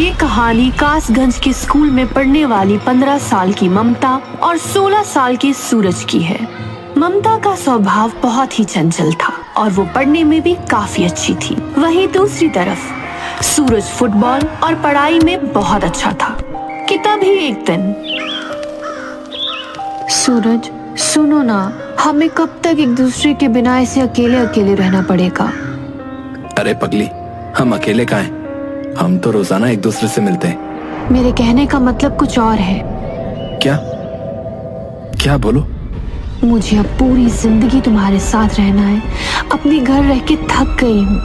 ये कहानी कासगंज के स्कूल में पढ़ने वाली 15 साल की ममता और 16 साल के सूरज की है। ममता का स्वभाव बहुत ही चंचल था और वो पढ़ने में भी काफी अच्छी थी। वहीं दूसरी तरफ सूरज फुटबॉल और पढ़ाई में बहुत अच्छा था कि तभी एक दिन। सूरज सुनो ना, हमें कब तक एक दूसरे के बिना ऐसे अकेले अकेले रहना पड़ेगा? अरे पगली, हम अकेले कहाँ हैं? हम तो रोजाना एक दूसरे से मिलते हैं। मेरे कहने का मतलब कुछ और है। क्या क्या बोलो? मुझे अब पूरी जिंदगी तुम्हारे साथ रहना है। अपने घर रह के थक गई हूँ।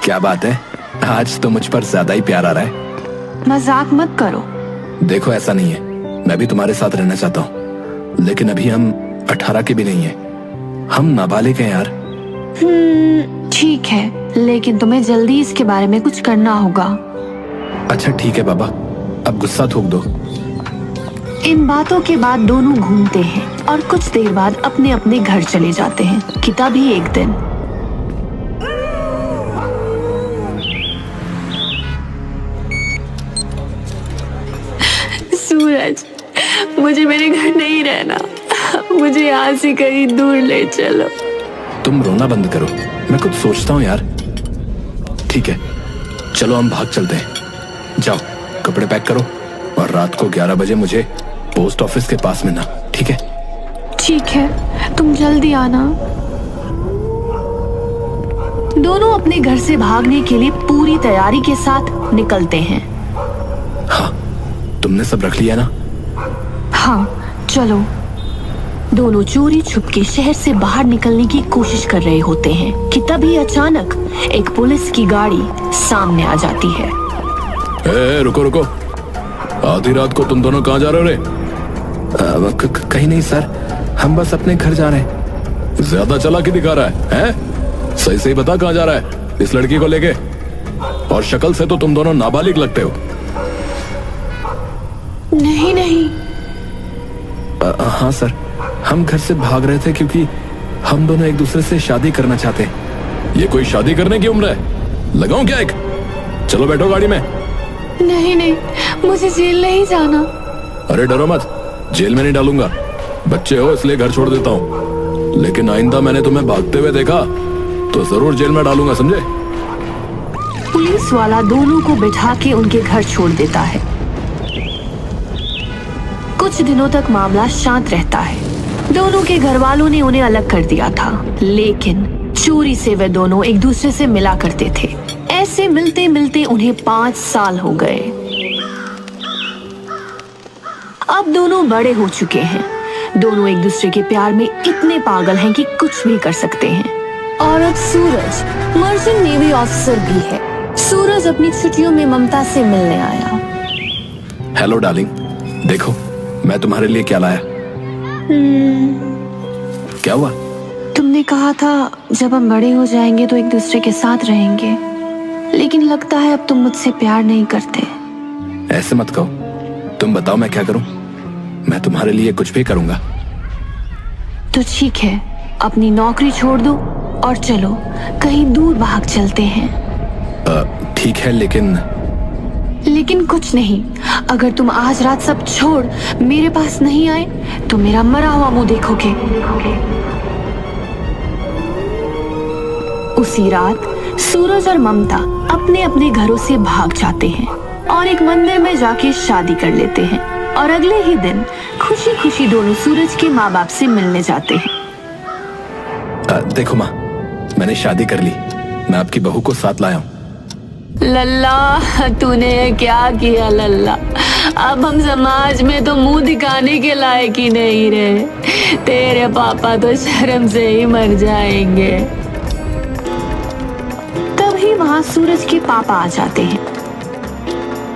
क्या बात है, आज तो मुझ पर ज्यादा ही प्यार आ रहा है। मजाक मत करो। देखो ऐसा नहीं है, मैं भी तुम्हारे साथ रहना चाहता हूँ, लेकिन अभी हम 18 के भी नहीं है। हम नाबालिग हैं यार। ठीक है, लेकिन तुम्हें जल्दी इसके बारे में कुछ करना होगा। अच्छा ठीक है बाबा, अब गुस्सा थूक दो। इन बातों के बाद दोनों घूमते हैं और कुछ देर बाद अपने अपने घर चले जाते हैं कि तभी एक दिन। सूरज, मुझे मेरे घर नहीं रहना, मुझे यहाँ से कहीं दूर ले चलो। तुम रोना बंद करो, मैं कुछ सोचता हूँ यार। ठीक है, चलो हम भाग चलते हैं। जाओ कपड़े पैक करो और रात को 11 बजे मुझे पोस्ट ऑफिस के पास मिलना, ठीक है? ठीक है, तुम जल्दी आना। दोनों अपने घर से भागने के लिए पूरी तैयारी के साथ निकलते हैं। हाँ, तुमने सब रख लिया ना? हाँ, चलो। दोनों चोरी छुपके शहर से बाहर निकलने की कोशिश कर रहे होते हैं कि तभी अचानक एक पुलिस की गाड़ी सामने आ जाती है। रुको रुको, आधी रात को तुम दोनों कहाँ जा रहे हो रे? कहीं नहीं सर, हम बस अपने घर जा रहे हैं। ज्यादा चालाकी दिखा रहा है? सही सही बता कहाँ जा रहा है इस लड़की को लेके? और शक्ल से तो तुम दोनों नाबालिग लगते हो। नहीं नहीं। हाँ सर, हम घर से भाग रहे थे क्योंकि हम दोनों एक दूसरे से शादी करना चाहते हैं। ये कोई शादी करने की उम्र है? लगाऊं क्या एक? चलो बैठो गाड़ी में। नहीं नहीं, मुझे जेल नहीं जाना। अरे डरो मत, जेल में नहीं डालूंगा। बच्चे हो इसलिए घर छोड़ देता हूँ, लेकिन आइंदा मैंने तुम्हें भागते हुए देखा तो जरूर जेल में डालूंगा, समझे? पुलिस वाला दोनों को बिठा के उनके घर छोड़ देता है। कुछ दिनों तक मामला शांत रहता है। दोनों के घर वालों ने उन्हें अलग कर दिया था, लेकिन चोरी से वे दोनों एक दूसरे से मिला करते थे। ऐसे मिलते मिलते उन्हें 5 साल हो गए। अब दोनों बड़े हो चुके हैं। दोनों एक दूसरे के प्यार में इतने पागल हैं कि कुछ भी कर सकते हैं। और अब सूरज मर्चेंट नेवी ऑफिसर भी है। सूरज अपनी छुट्टियों में ममता से मिलने आया। हेलो डार्लिंग, देखो मैं तुम्हारे लिए क्या लाया। क्या हुआ? तुमने कहा था जब हम बड़े हो जाएंगे तो एक दूसरे के साथ रहेंगे, लेकिन लगता है अब तुम मुझसे प्यार नहीं करते। ऐसे मत कहो, तुम बताओ मैं क्या करूं? मैं तुम्हारे लिए कुछ भी करूंगा। तो ठीक है, अपनी नौकरी छोड़ दो और चलो कहीं दूर भाग चलते हैं। ठीक है, लेकिन कुछ नहीं। अगर तुम आज रात सब छोड़ मेरे पास नहीं आए तो मेरा मरा हुआ मुंह देखोगे। उसी रात सूरज और ममता अपने अपने घरों से भाग जाते हैं और एक मंदिर में जाके शादी कर लेते हैं। और अगले ही दिन खुशी खुशी दोनों सूरज के माँ बाप से मिलने जाते हैं। देखो माँ, मैंने शादी कर ली। मैं आपकी बहू को साथ लाया हूँ। लल्ला, तूने क्या किया लल्ला? अब हम समाज में तो मुंह दिखाने के लायक ही नहीं रहे। तेरे पापा तो शर्म से ही मर जाएंगे। तभी वहां सूरज के पापा आ जाते हैं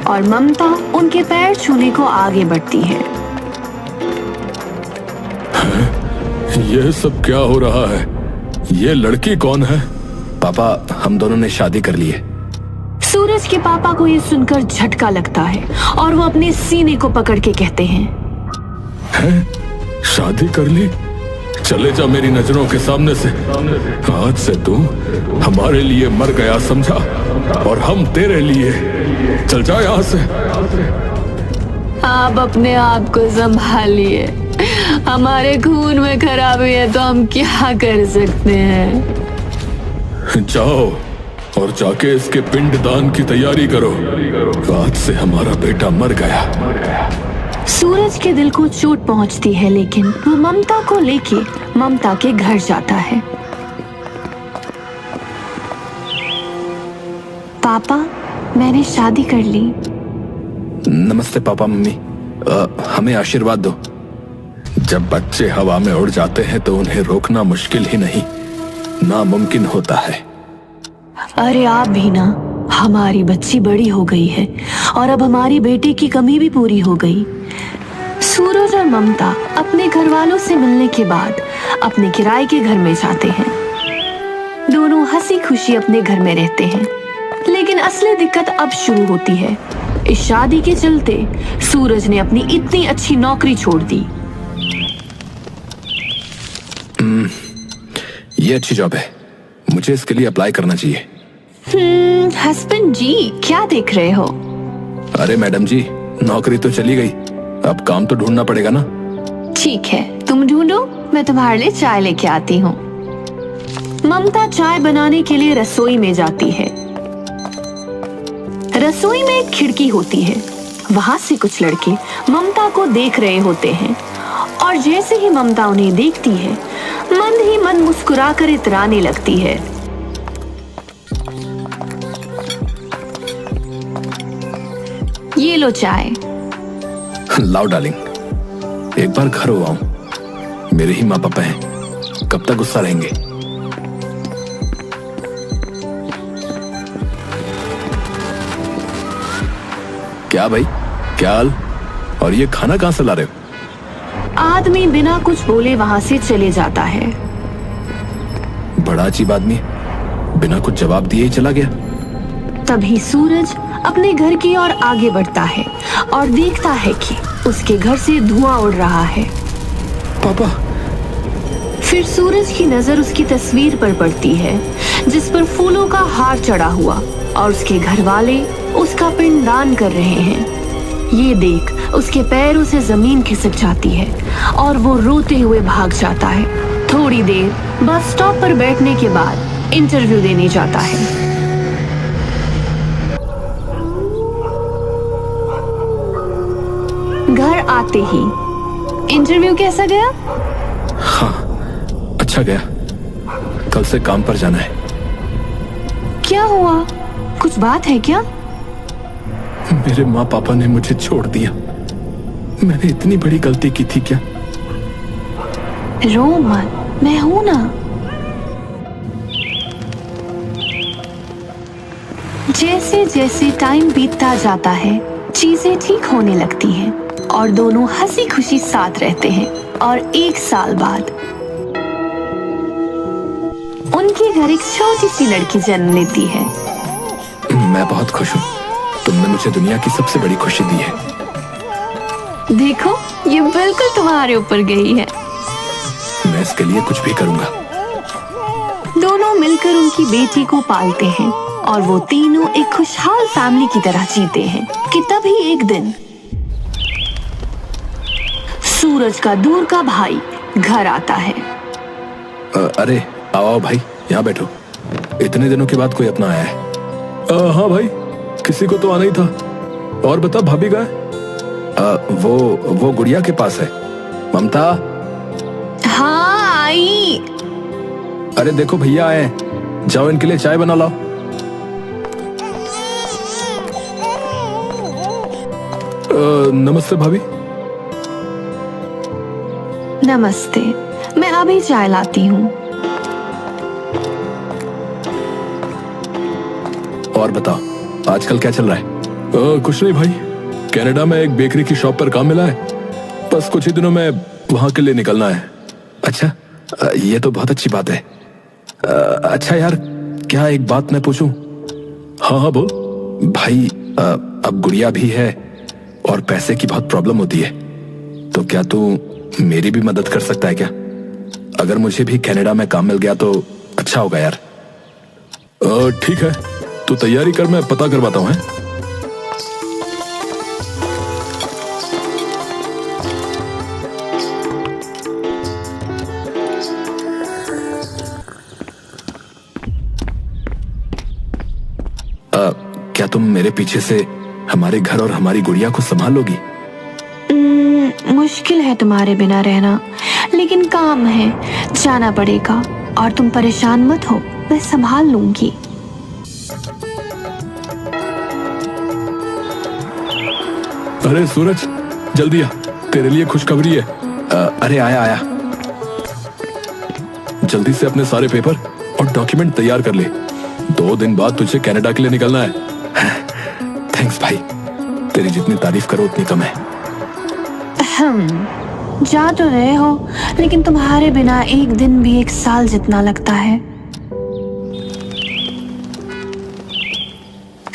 और ममता उनके पैर छूने को आगे बढ़ती है। ये सब क्या हो रहा है? ये लड़की कौन है? पापा, हम दोनों ने शादी कर ली है। सूरज के पापा को ये सुनकर झटका लगता है और वो अपने सीने को पकड़ के कहते हैं, शादी कर ली? चले जा मेरी नजरों के सामने से। आज से तू हमारे लिए मर गया समझा, और हम तेरे लिए चल जा यहाँ से। आप अपने आप को संभालिए। हमारे खून में खराबी है तो हम क्या कर सकते हैं। जाओ और जाके इसके पिंडदान की तैयारी करो। आज से हमारा बेटा मर गया। सूरज के दिल को चोट पहुंचती है, लेकिन वो ममता को लेके ममता के घर जाता है। पापा, मैंने शादी कर ली। नमस्ते पापा मम्मी। हमें आशीर्वाद दो। जब बच्चे हवा में उड़ जाते हैं तो उन्हें रोकना मुश्किल ही नहीं, नामुमकिन होता है। अरे आप भी ना, हमारी बच्ची बड़ी हो गई है और अब हमारी बेटे की कमी भी पूरी हो गई। सूरज और ममता अपने घर वालों से मिलने के बाद अपने किराए के घर में जाते हैं। दोनों हंसी खुशी अपने घर में रहते हैं, लेकिन असली दिक्कत अब शुरू होती है। इस शादी के चलते सूरज ने अपनी इतनी अच्छी नौकरी छोड़ दी। ये अच्छी जॉब है, मुझे इसके लिए अप्लाई करना चाहिए। हस्बैंड जी, क्या देख रहे हो? अरे मैडम जी, नौकरी तो चली गई, अब काम तो ढूंढना पड़ेगा ना। ठीक है, तुम ढूंढो, मैं तुम्हारे लिए चाय लेके आती हूँ। ममता चाय बनाने के लिए रसोई में जाती है। रसोई में एक खिड़की होती है, वहां से कुछ लड़के ममता को देख रहे होते हैं और जैसे ही ममता उन्हें देखती है, मन ही मन मुस्कुराकर इतराने लगती है। ये लो चाय। लाओ डार्लिंग, एक बार घर हो आऊं। मेरे ही माँ पापा हैं, कब तक गुस्सा रहेंगे। क्या भाई, क्या हाल? और ये खाना कहां से ला रहे हो? आदमी बिना कुछ बोले वहां से चले जाता है। बड़ा अजीब आदमी है, बिना कुछ जवाब दिए ही चला गया। तभी सूरज अपने घर की ओर आगे बढ़ता है और देखता है कि उसके घर से धुआं उड़ रहा है। पापा। फिर सूरज की नजर उसकी तस्वीर पर पड़ती है, जिस पर फूलों का हार चढ़ा हुआ और उसके घर वाले उसका पिंडदान कर रहे हैं। ये देख उसके पैरों से जमीन खिसक जाती है और वो रोते हुए भाग जाता है। थोड़ी देर बस स्टॉप पर बैठने के बाद इंटरव्यू देने जाता है। घर आते ही, इंटरव्यू कैसा गया? हाँ, अच्छा गया। कल से काम पर जाना है। क्या हुआ, कुछ बात है क्या? मेरे माँ पापा ने मुझे छोड़ दिया। मैंने इतनी बड़ी गलती की थी क्या? रो मत, मैं हूं ना। जैसे जैसे टाइम बीतता जाता है, चीजें ठीक होने लगती हैं और दोनों हंसी खुशी साथ रहते हैं। और 1 साल बाद उनके घर एक छोटी सी लड़की जन्म लेती है। मैं बहुत खुश हूँ, तुमने मुझे दुनिया की सबसे बड़ी खुशी दी है। देखो, ये बिल्कुल तुम्हारे ऊपर गई है। मैं इसके लिए कुछ भी करूंगा। दोनों मिलकर उनकी बेटी को पालते हैं और वो तीनों एक खुशहाल फैमिली की तरह जीते हैं कि तभी एक दिन सूरज का दूर का भाई घर आता है। अरे आओ आओ भाई, यहाँ बैठो। इतने दिनों के बाद कोई अपना आया है। हाँ भाई, किसी को तो आना ही था। और बता, भाभी कहाँ है? वो गुड़िया के पास है। ममता। हाँ आई। अरे देखो भैया आए हैं, जाओ इनके लिए चाय बना लाओ। नमस्ते भाभी। नमस्ते, मैं अभी चाय लाती हूँ। और बताओ, आजकल क्या चल रहा है? कुछ नहीं भाई, कनाडा में एक बेकरी की शॉप पर काम मिला है, बस कुछ ही दिनों में वहां के लिए निकलना है। अच्छा, ये तो बहुत अच्छी बात है। अच्छा यार, क्या एक बात मैं पूछूं? हाँ हाँ बोल। भाई अब गुड़िया भी है और पैसे की बहुत प्रॉब्लम होती है, तो क्या तू मेरी भी मदद कर सकता है क्या? अगर मुझे भी कनाडा में काम मिल गया तो अच्छा होगा यार। ठीक है, तू तैयारी कर, मैं पता करवाता हूँ। क्या तुम मेरे पीछे से हमारे घर और हमारी गुड़िया को संभालोगी? मुश्किल है तुम्हारे बिना रहना, लेकिन काम है, जाना पड़ेगा। और तुम परेशान मत हो, मैं संभाल लूंगी। अरे सूरज, जल्दी आ, तेरे लिए खुशखबरी है। अरे आया। जल्दी से अपने सारे पेपर और डॉक्यूमेंट तैयार कर ले। 2 दिन बाद तुझे कनाडा के लिए निकलना है। थैंक्स भाई, तेरी जितनी तारीफ करो उतनी कम है। जा तो रहे हो, लेकिन तुम्हारे बिना एक दिन भी 1 साल जितना लगता है।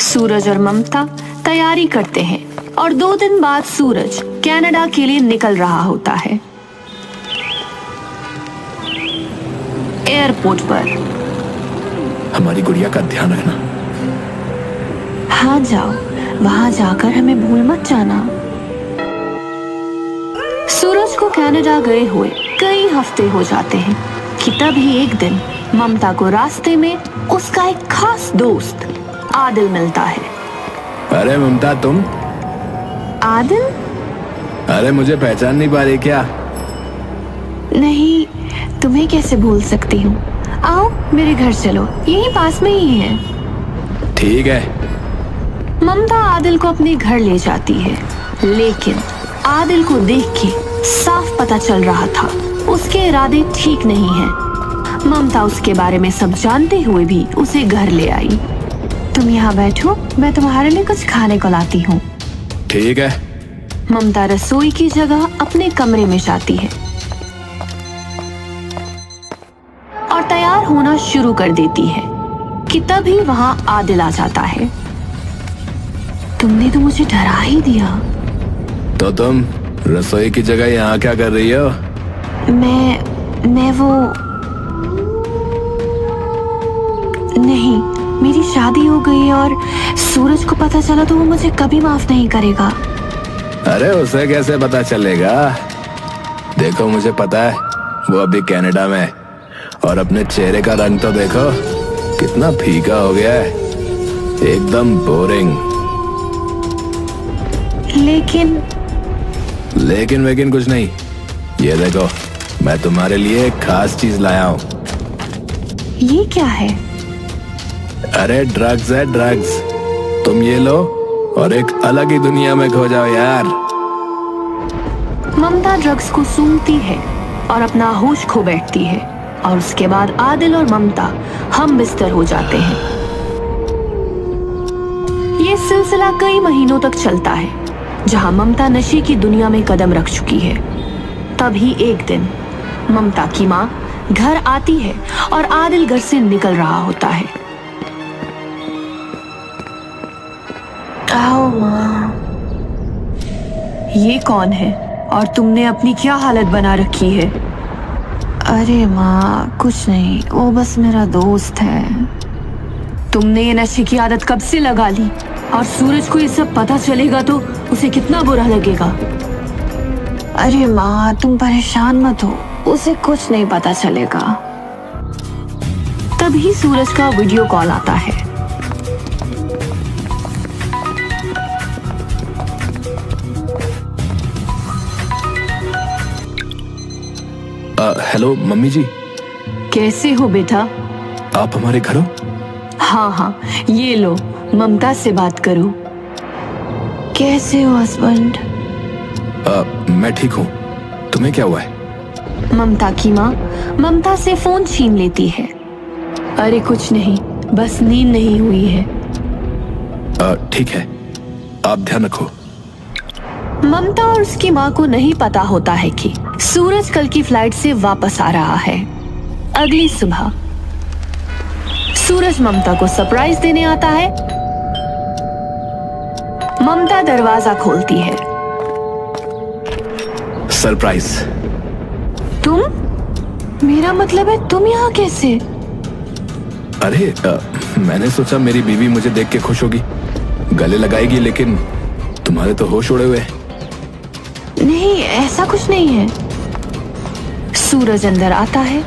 सूरज और ममता तैयारी करते हैं और 2 दिन बाद सूरज कनाडा के लिए निकल रहा होता है। एयरपोर्ट पर। हमारी गुड़िया का ध्यान रखना। हाँ जाओ, वहां जाकर हमें भूल मत जाना। सूरज को कनाडा गए हुए कई हफ्ते हो जाते हैं कि तभी एक दिन ममता को रास्ते में उसका एक खास दोस्त आदिल मिलता है। अरे ममता, तुम? आदिल? अरे मुझे पहचान नहीं पा रही क्या? नहीं, तुम्हें कैसे भूल सकती हूँ। आओ मेरे घर चलो, यहीं पास में ही है। ठीक है। ममता आदिल को अपने घर ले जाती है, लेकिन आदिल को देख के साफ पता चल रहा था उसके इरादे ठीक नहीं हैं। ममता उसके बारे में सब जानते हुए भी उसे घर ले आई। तुम यहाँ बैठो, मैं तुम्हारे लिए कुछ खाने को लाती हूँ। ठीक है। ममता रसोई की जगह अपने कमरे में जाती है और तैयार होना शुरू कर देती है कि तभी वहां आदिल आ जाता है। तुमने तो मुझे डरा ही दिया। तो तुम रसोई की जगह यहाँ क्या कर रही हो? मैं वो नहीं, मेरी शादी हो गई और सूरज को पता चला तो वो मुझे कभी माफ नहीं करेगा। अरे उसे कैसे पता चलेगा? देखो मुझे पता है वो अभी कनाडा में है, और अपने चेहरे का रंग तो देखो कितना फीका हो गया है, एकदम बोरिंग। लेकिन कुछ नहीं। ये देखो, मैं तुम्हारे लिए एक खास चीज लाया हूँ। ये क्या है? अरे ड्रग्स है, ड्रग्स। तुम ये लो और एक अलग ही दुनिया में खो जाओ यार। ममता ड्रग्स को सूंघती है और अपना होश खो बैठती है, और उसके बाद आदिल और ममता हम बिस्तर हो जाते हैं। ये सिलसिला कई महीनों तक चलता है, जहां ममता नशे की दुनिया में कदम रख चुकी है। तभी एक दिन ममता की माँ घर आती है और आदिल घर से निकल रहा होता है। आओ माँ। ये कौन है और तुमने अपनी क्या हालत बना रखी है? अरे माँ, कुछ नहीं, वो बस मेरा दोस्त है। तुमने ये नशे की आदत कब से लगा ली? और सूरज को ये सब पता चलेगा तो उसे कितना बुरा लगेगा। अरे माँ, तुम परेशान मत हो, उसे कुछ नहीं पता चलेगा। तभी सूरज का वीडियो कॉल आता है। हेलो मम्मी जी। कैसे हो बेटा? आप हमारे घर हो? हाँ, ये लो, ममता से बात करो। कैसे हो हस्बैंड? मैं ठीक हूँ, तुम्हें क्या हुआ है? ममता की माँ ममता से फोन छीन लेती है। अरे कुछ नहीं, बस नींद नहीं हुई है। ठीक है, आप ध्यान रखो। ममता और उसकी माँ को नहीं पता होता है कि सूरज कल की फ्लाइट से वापस आ रहा है। अगली सुबह सूरज ममता को सरप्राइज देने आता है। ममता दरवाजा खोलती है। सरप्राइज? तुम? मेरा मतलब है तुम यहाँ कैसे? अरे मैंने सोचा मेरी बीवी मुझे देख के खुश होगी, गले लगाएगी, लेकिन तुम्हारे तो होश उड़े हुए हैं। नहीं, ऐसा कुछ नहीं है। सूरज अंदर आता है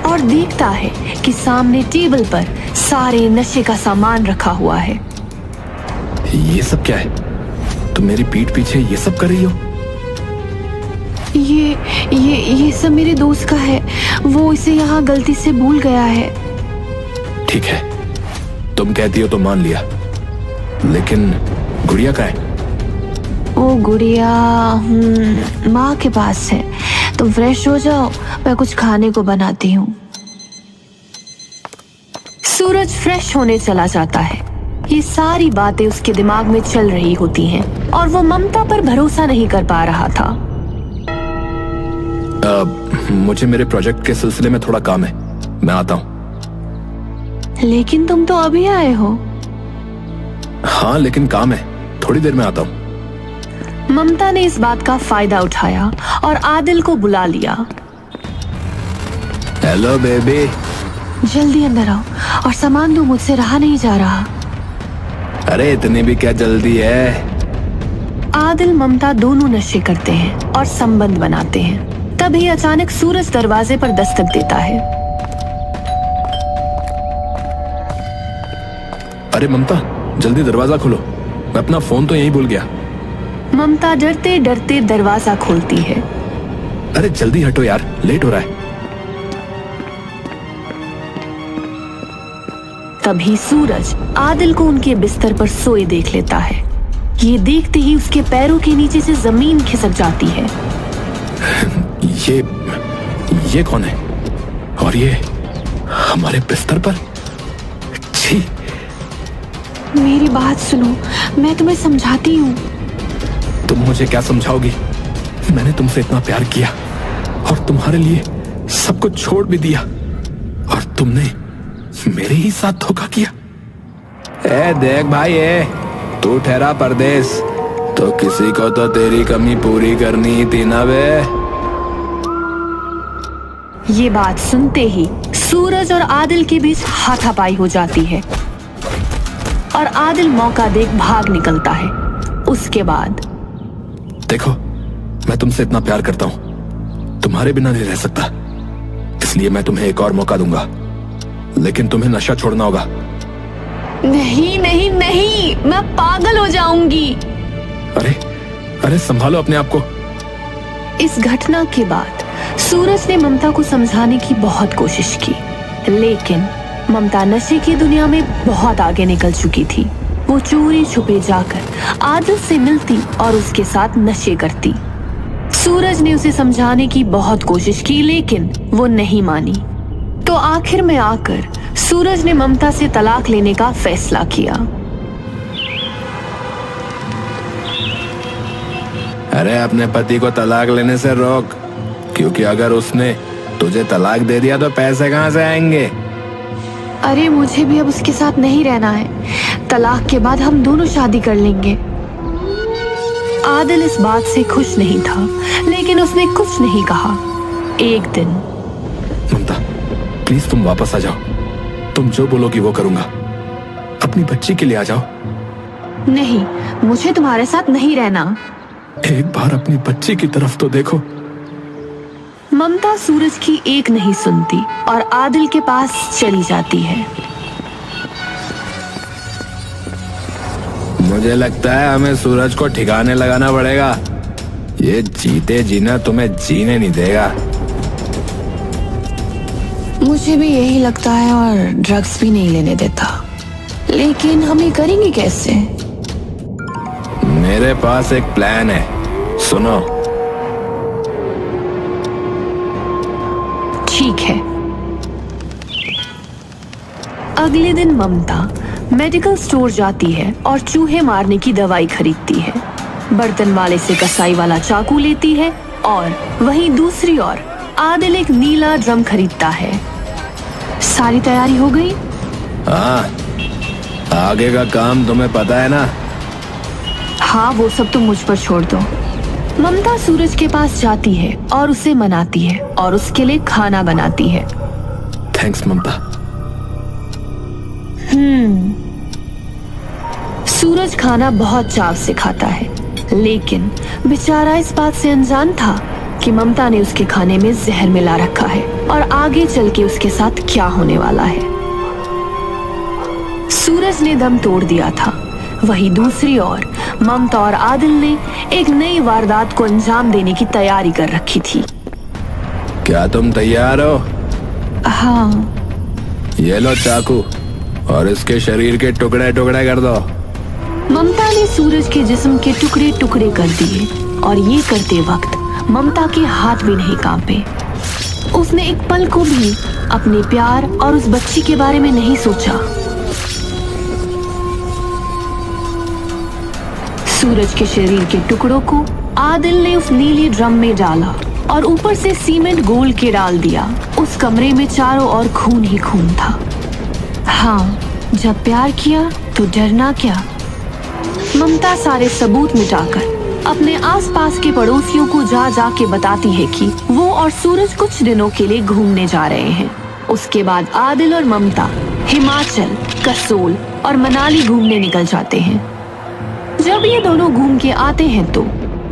और देखता है कि सामने टेबल पर सारे नशे का सामान रखा हुआ है। ये सब क्या है? तुम मेरी पीठ पीछे ये सब कर रही हो? ये सब मेरे दोस्त का है। वो इसे यहाँ गलती से भूल गया है। ठीक है, तुम कहती हो तो मान लिया, लेकिन गुड़िया कहाँ है? वो गुड़िया माँ के पास है। तुम फ्रेश हो जाओ, मैं कुछ खाने को बनाती हूँ। सूरज फ्रेश होने चला जाता है। ये सारी बातें उसके दिमाग में चल रही होती हैं और वो ममता पर भरोसा नहीं कर पा रहा था। मुझे मेरे प्रोजेक्ट के सिलसिले में थोड़ा काम है, मैं आता हूँ। लेकिन तुम तो अभी आए हो। हाँ, लेकिन काम है, थोड़ी देर में आता हूँ। ममता ने इस बात का फायदा उठाया और आदिल को बुला लिया। Hello baby. जल्दी अंदर आओ और सामान दो, मुझसे रहा नहीं जा रहा। अरे इतनी भी क्या जल्दी है? आदिल ममता दोनों नशे करते हैं और संबंध बनाते हैं। तभी अचानक सूरज दरवाजे पर दस्तक देता है। अरे ममता, जल्दी दरवाजा खोलो, मैं अपना फोन तो यहीं भूल गया। ममता डरते डरते दरवाजा खोलती है। अरे जल्दी हटो यार, लेट हो रहा है। तभी सूरज आदिल को उनके बिस्तर पर सोए देख लेता है। ये देखते ही उसके पैरों के नीचे से जमीन खिसक जाती है। ये कौन है? और ये हमारे बिस्तर पर? छी! मेरी बात सुनो, मैं तुम्हें समझाती हूँ। तुम मुझे क्या समझाओगी? मैंने तुमसे इतना प्यार किया और तुम्हारे लिए सब कुछ छोड़ भी दिया, और तुमने मेरे ही साथ धोखा किया। ए देख भाई, तू ठहरा परदेस, तो किसी को तो तेरी कमी पूरी करनी ही थी ना बे। ये बात सुनते ही सूरज और आदिल के बीच हाथापाई हो जाती है और आदिल मौका देख भाग निकलता है। उसके बाद देखो, मैं तुमसे इतना प्यार करता हूं, तुम्हारे बिना नहीं रह सकता, इसलिए मैं तुम्हें एक और मौका दूंगा, लेकिन तुम्हें नशा छोड़ना होगा। नहीं नहीं नहीं, मैं पागल हो जाऊंगी। अरे संभालो अपने आप को। इस घटना के बाद सूरज ने ममता को समझाने की बहुत कोशिश की, लेकिन ममता नशे की दुनिया में बहुत आगे निकल चुकी थी। वो चोरी छुपे जाकर आदिल से मिलती और उसके साथ नशे करती। सूरज ने उसे समझाने की बहुत कोशिश की, लेकिन वो नहीं मानी। तो आखिर में आकर सूरज ने ममता से तलाक लेने का फैसला किया। अरे अपने पति को तलाक लेने से रोक, क्योंकि अगर उसने तुझे तलाक दे दिया तो पैसे कहां से आएंगे? अरे मुझे भी अब उसके साथ नहीं रहना है। तलाक के बाद हम दोनों शादी कर लेंगे। आदिल इस बात से खुश नहीं था, लेकिन उसने कुछ नहीं कहा। एक दिन, ममता प्लीज तुम वापस आ जाओ, तुम जो बोलोगी वो करूंगा। अपनी बच्ची के लिए आ जाओ। नहीं, मुझे तुम्हारे साथ नहीं रहना। एक बार अपनी बच्ची की तरफ तो देखो। ममता सूरज की एक नहीं सुनती और आदिल के पास चली जाती है। मुझे लगता है हमें सूरज को ठिकाने लगाना पड़ेगा। ये जीते जीना तुम्हें जीने नहीं देगा। मुझे भी यही लगता है, और ड्रग्स भी नहीं लेने देता। लेकिन हम ये करेंगे कैसे? मेरे पास एक प्लान है, सुनो। ठीक है। अगले दिन ममता मेडिकल स्टोर जाती है और चूहे मारने की दवाई खरीदती है। बर्तन वाले से कसाई वाला चाकू लेती है और वहीं दूसरी ओर आदिल एक नीला ड्रम खरीदता है। सारी तैयारी हो गई? हाँ, आगे का काम तुम्हें पता है ना। हाँ, वो सब तुम मुझ पर छोड़ दो। ममता सूरज के पास जाती है और उसे मनाती है और उसके लिए खाना बनाती है। थैंक्स ममता। सूरज खाना बहुत चाव से खाता है, लेकिन बेचारा इस बात से अनजान था कि ममता ने उसके खाने में जहर मिला रखा है और आगे चल के उसके साथ क्या होने वाला है। सूरज ने दम तोड़ दिया था। वहीं दूसरी ओर ममता और आदिल ने एक नई वारदात को अंजाम देने की तैयारी कर रखी थी। क्या तुम तैयार हो? हाँ। ये लो चाकू और इसके शरीर के टुकड़े टुकड़े कर दो। ममता ने सूरज के जिस्म के टुकड़े टुकड़े कर दिए और ये करते वक्त ममता के हाथ भी नहीं कांपे। उसने एक पल को भी अपने प्यार और उस बच्ची के बारे में नहीं सोचा। सूरज के शरीर के टुकड़ों को आदिल ने उस नीले ड्रम में डाला और ऊपर से सीमेंट गोल के डाल दिया। उस कमरे में चारों ओर खून ही खून था। हाँ, जब प्यार किया तो डरना क्या। ममता सारे सबूत मिटाकर अपने आसपास के पड़ोसियों को जा जा के बताती है कि वो और सूरज कुछ दिनों के लिए घूमने जा रहे हैं। उसके बाद आदिल और ममता हिमाचल, कसोल और मनाली घूमने निकल जाते हैं। जब ये दोनों घूम के आते हैं तो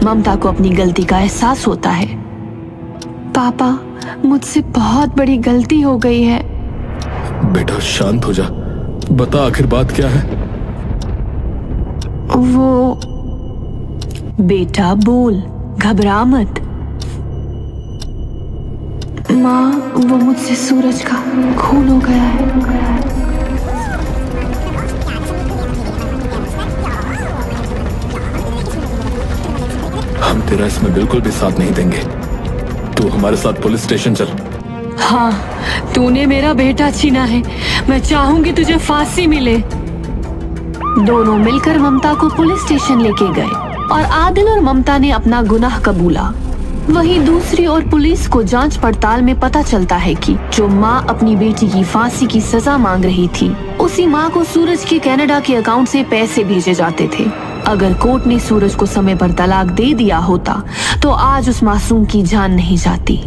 ममता को अपनी गलती का एहसास होता है। पापा, मुझसे बहुत बड़ी गलती हो गई है। बेटा शांत हो जा, बता आखिर बात क्या है। वो बेटा बोल, घबरा मत। माँ, वो मुझसे सूरज का खून हो गया है। हम तेरा इसमें बिल्कुल भी साथ नहीं देंगे। तू हमारे साथ पुलिस स्टेशन चल। हाँ, तूने मेरा बेटा छीना है। मैं चाहूंगी तुझे फांसी मिले। दोनों मिलकर ममता को पुलिस स्टेशन लेके गए और आदिल और ममता ने अपना गुनाह कबूला। वहीं दूसरी ओर पुलिस को जांच पड़ताल में पता चलता है कि जो माँ अपनी बेटी की फांसी की सजा मांग रही थी, उसी माँ को सूरज के कनाडा के अकाउंट से पैसे भेजे जाते थे। अगर कोर्ट ने सूरज को समय पर तलाक दे दिया होता तो आज उस मासूम की जान नहीं जाती।